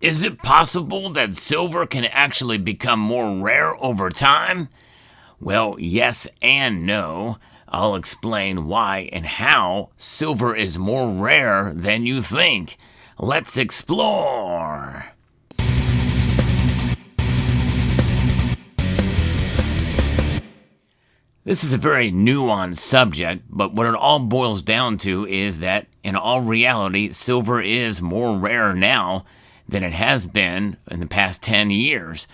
Is it possible that silver can actually become more rare over time? Well, yes and no. I'll explain why and how silver is more rare than you think. Let's explore. This is a very nuanced subject, but what it all boils down to is that, in all reality, silver is more rare now than it has been in the past 10 years.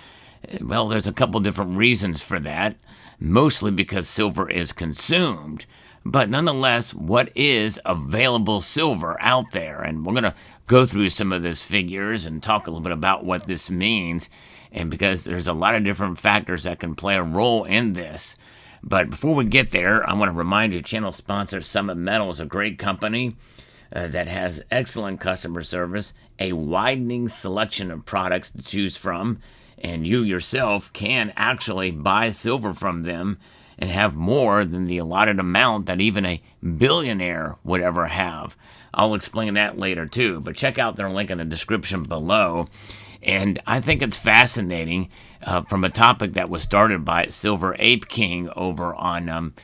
Well, there's a couple different reasons for that, mostly because silver is consumed. But nonetheless, what is available silver out there? And we're going to go through some of those figures and talk a little bit about what this means, and because there's a lot of different factors that can play a role in this. But before we get there, I want to remind you, channel sponsor Summit Metal is a great company that has excellent customer service, a widening selection of products to choose from, and you yourself can actually buy silver from them and have more than the allotted amount that even a billionaire would ever have. I'll explain that later too, but check out their link in the description below. And I think it's fascinating from a topic that was started by Silver Ape King over on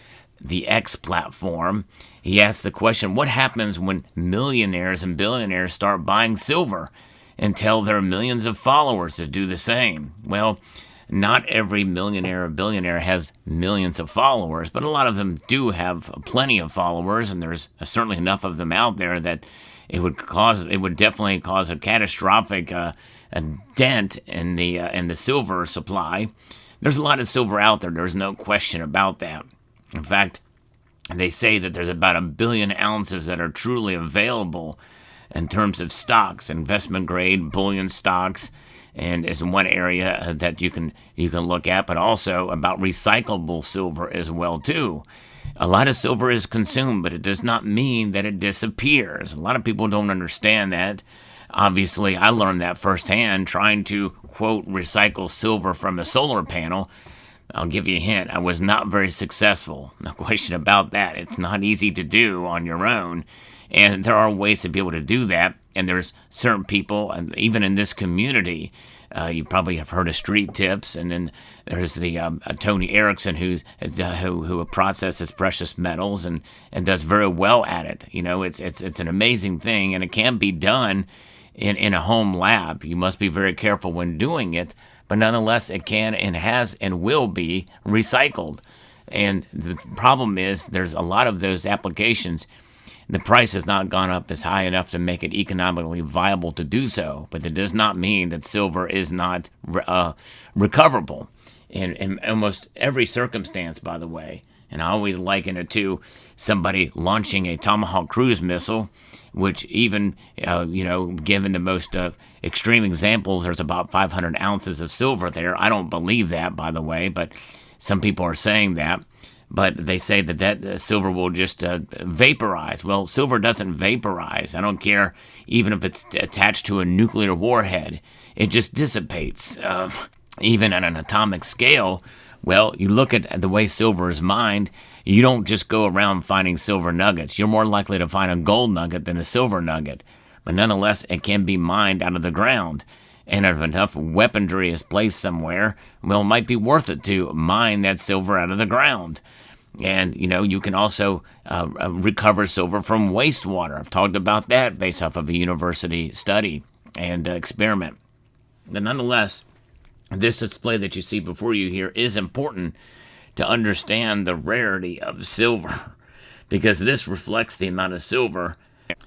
the X platform. He asked the question, what happens when millionaires and billionaires start buying silver and tell their millions of followers to do the same? Well, not every millionaire or billionaire has millions of followers, but a lot of them do have plenty of followers, and there's certainly enough of them out there that it would definitely cause a catastrophic a dent in the silver supply. There's a lot of silver out there. There's no question about that. In fact, they say that there's about 1 billion ounces that are truly available in terms of stocks, investment grade bullion stocks, and is one area that you can look at, but also about recyclable silver as well too. A lot of silver is consumed, but it does not mean that it disappears. A lot of people don't understand that. Obviously, I learned that firsthand trying to, quote, recycle silver from a solar panel. I'll give you a hint. I was not very successful. No question about that. It's not easy to do on your own. And there are ways to be able to do that. And there's certain people, and even in this community, you probably have heard of Street Tips, and then there's the Tony Erickson who processes precious metals and does very well at it. You know, it's an amazing thing, and it can be done in a home lab. You must be very careful when doing it, but nonetheless, it can and has and will be recycled. And the problem is there's a lot of those applications. The price has not gone up as high enough to make it economically viable to do so, but that does not mean that silver is not recoverable in almost every circumstance, by the way. And I always liken it to somebody launching a Tomahawk cruise missile, which even, given the most extreme examples, there's about 500 ounces of silver there. I don't believe that, by the way, but some people are saying that. But they say that silver will just vaporize. Well, silver doesn't vaporize. I don't care even if it's attached to a nuclear warhead. It just dissipates. Even at an atomic scale, well, you look at the way silver is mined, you don't just go around finding silver nuggets. You're more likely to find a gold nugget than a silver nugget. But nonetheless, it can be mined out of the ground. And if enough weaponry is placed somewhere, well, it might be worth it to mine that silver out of the ground. And, you can also recover silver from wastewater. I've talked about that based off of a university study and experiment. But nonetheless, this display that you see before you here is important to understand the rarity of silver, because this reflects the amount of silver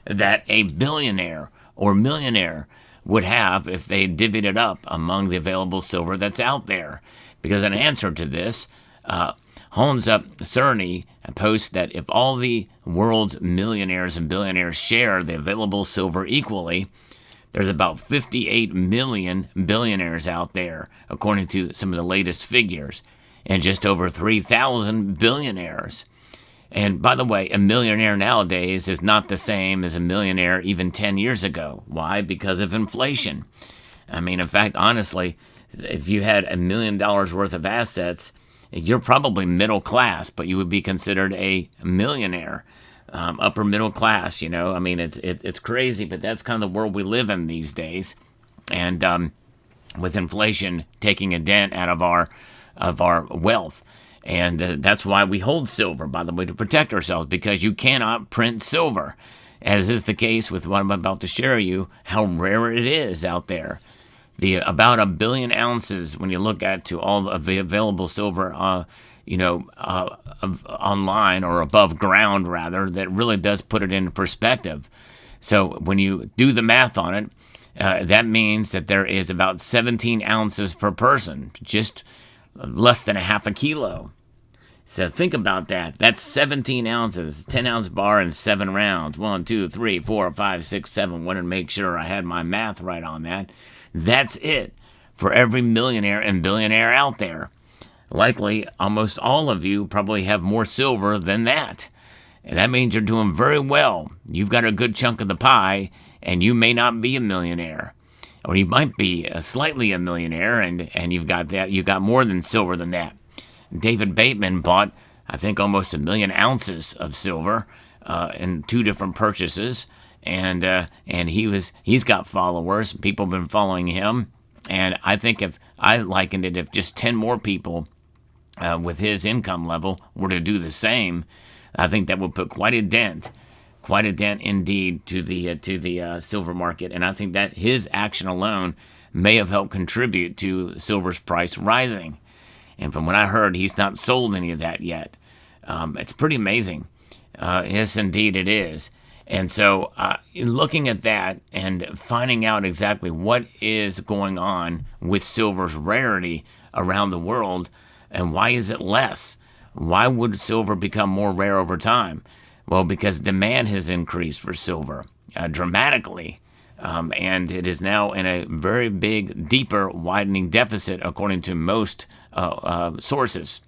that a billionaire or millionaire would have if they divvied it up among the available silver that's out there. Because in answer to this, Honza Cerny posts that if all the world's millionaires and billionaires share the available silver equally, there's about 58 million billionaires out there, according to some of the latest figures, and just over 3,000 billionaires. And by the way, a millionaire nowadays is not the same as a millionaire even 10 years ago. Why? Because of inflation. I mean, in fact, honestly, if you had $1 million worth of assets, you're probably middle class, but you would be considered a millionaire, upper middle class. I mean, it's crazy, but that's kind of the world we live in these days. and with inflation taking a dent out of our wealth. And that's why we hold silver, by the way, to protect ourselves, because you cannot print silver, as is the case with what I'm about to share you, how rare it is out there. About 1 billion ounces, when you look at to all of the available silver, online or above ground, rather, that really does put it into perspective. So when you do the math on it, that means that there is about 17 ounces per person, just less than a half a kilo. So think about that. That's 17 ounces, 10-ounce bar in 7 rounds. 1, 2, 3, 4, 5, 6, 7. Wanted to make sure I had my math right on that. That's it for every millionaire and billionaire out there. Likely, almost all of you probably have more silver than that. And that means you're doing very well. You've got a good chunk of the pie, and you may not be a millionaire. Or you might be slightly a millionaire, and you've got that. You got more than silver than that. David Bateman bought, I think, almost 1 million ounces of silver in 2 different purchases, and he's got followers. People have been following him, and I think if just 10 more people with his income level were to do the same, I think that would put quite a dent indeed to the silver market, and I think that his action alone may have helped contribute to silver's price rising. And from what I heard, he's not sold any of that yet. It's pretty amazing. Yes, indeed it is. And so looking at that and finding out exactly what is going on with silver's rarity around the world, and why is it less? Why would silver become more rare over time? Well, because demand has increased for silver dramatically. And it is now in a very big, deeper, widening deficit, according to most sources.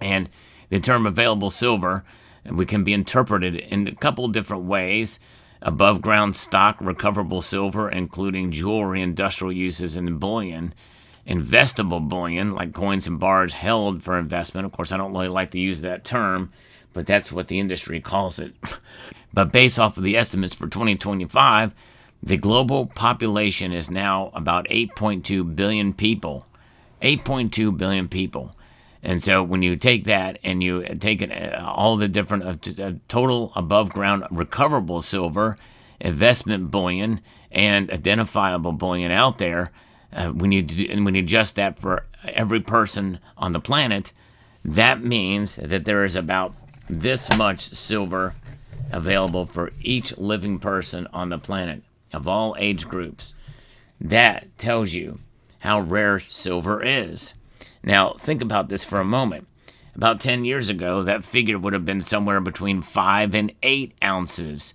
And the term available silver, we can be interpreted in a couple different ways. Above ground stock, recoverable silver, including jewelry, industrial uses, and bullion. Investable bullion, like coins and bars held for investment. Of course, I don't really like to use that term, but that's what the industry calls it. But based off of the estimates for 2025, the global population is now about 8.2 billion people. 8.2 billion people. And so when you take that and you take all the different total above ground recoverable silver, investment bullion, and identifiable bullion out there, when you adjust that for every person on the planet, that means that there is about this much silver available for each living person on the planet of all age groups. That tells you how rare silver is. Now, think about this for a moment. About 10 years ago, that figure would have been somewhere between 5 and 8 ounces.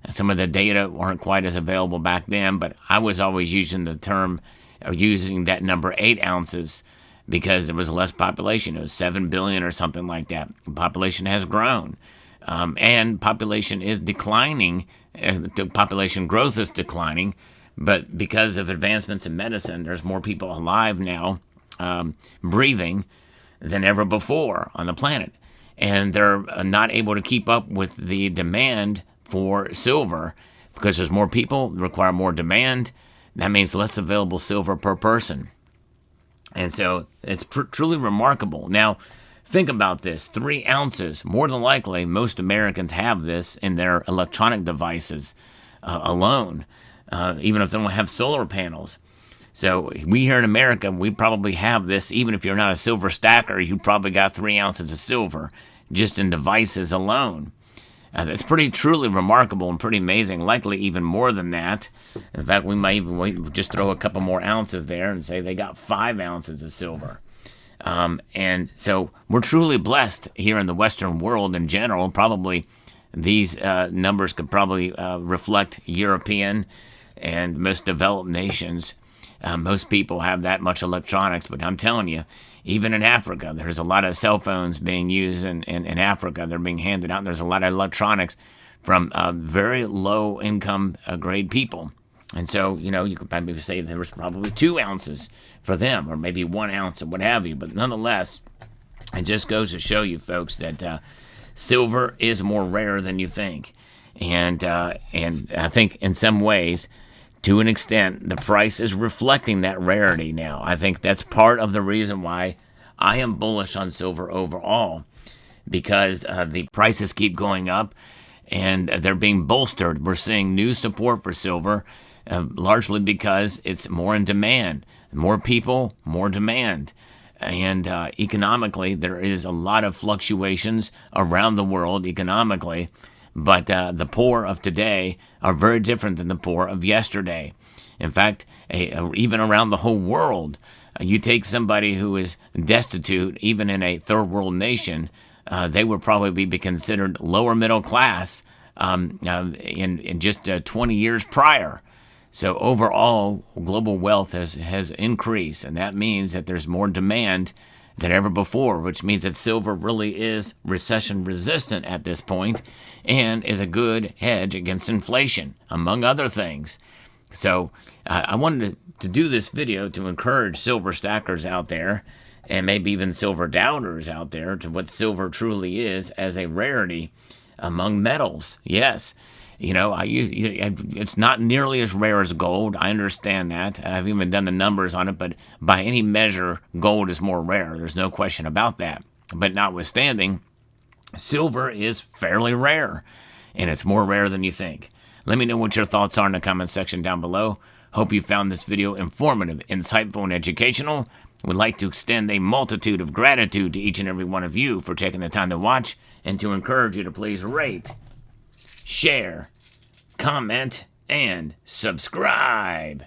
Some of the data weren't quite as available back then, but I was always using that number 8 ounces because there was less population. It was 7 billion or something like that. The population has grown. And population is declining. The population growth is declining. But because of advancements in medicine, there's more people alive now, breathing, than ever before on the planet. And they're not able to keep up with the demand for silver because there's more people, require more demand. That means less available silver per person. And so it's truly remarkable. Now, think about this. 3 ounces, more than likely, most Americans have this in their electronic devices alone, even if they don't have solar panels. So we here in America, we probably have this. Even if you're not a silver stacker, you probably got 3 ounces of silver just in devices alone. That's pretty truly remarkable and pretty amazing, likely even more than that. In fact, we might even just throw a couple more ounces there and say they got 5 ounces of silver. And so we're truly blessed here in the Western world in general. Probably these numbers could probably reflect European and most developed nations. Most people have that much electronics, but I'm telling you, even in Africa, there's a lot of cell phones being used in Africa. They're being handed out. There's a lot of electronics from very low income grade people. And so, you could probably say there was probably 2 ounces for them, or maybe 1 ounce or what have you. But nonetheless, it just goes to show you folks that silver is more rare than you think. And I think in some ways, To an extent, the price is reflecting that rarity now. I think that's part of the reason why I am bullish on silver overall, because the prices keep going up and they're being bolstered. We're seeing new support for silver, largely because it's more in demand. More people, more demand. And economically, there is a lot of fluctuations around the world economically, but the poor of today are very different than the poor of yesterday. In fact, even around the whole world, you take somebody who is destitute, even in a third world nation, they would probably be considered lower middle class in just 20 years prior. So overall, global wealth has increased, and that means that there's more demand than ever before, which means that silver really is recession resistant at this point and is a good hedge against inflation, among other things. So I wanted to do this video to encourage silver stackers out there, and maybe even silver doubters out there, to what silver truly is as a rarity among metals. Yes. It's not nearly as rare as gold. I understand that. I've even done the numbers on it, but by any measure, gold is more rare. There's no question about that. But notwithstanding, silver is fairly rare, and it's more rare than you think. Let me know what your thoughts are in the comment section down below. Hope you found this video informative, insightful, and educational. Would like to extend a multitude of gratitude to each and every one of you for taking the time to watch, and to encourage you to please rate, share, comment, and subscribe.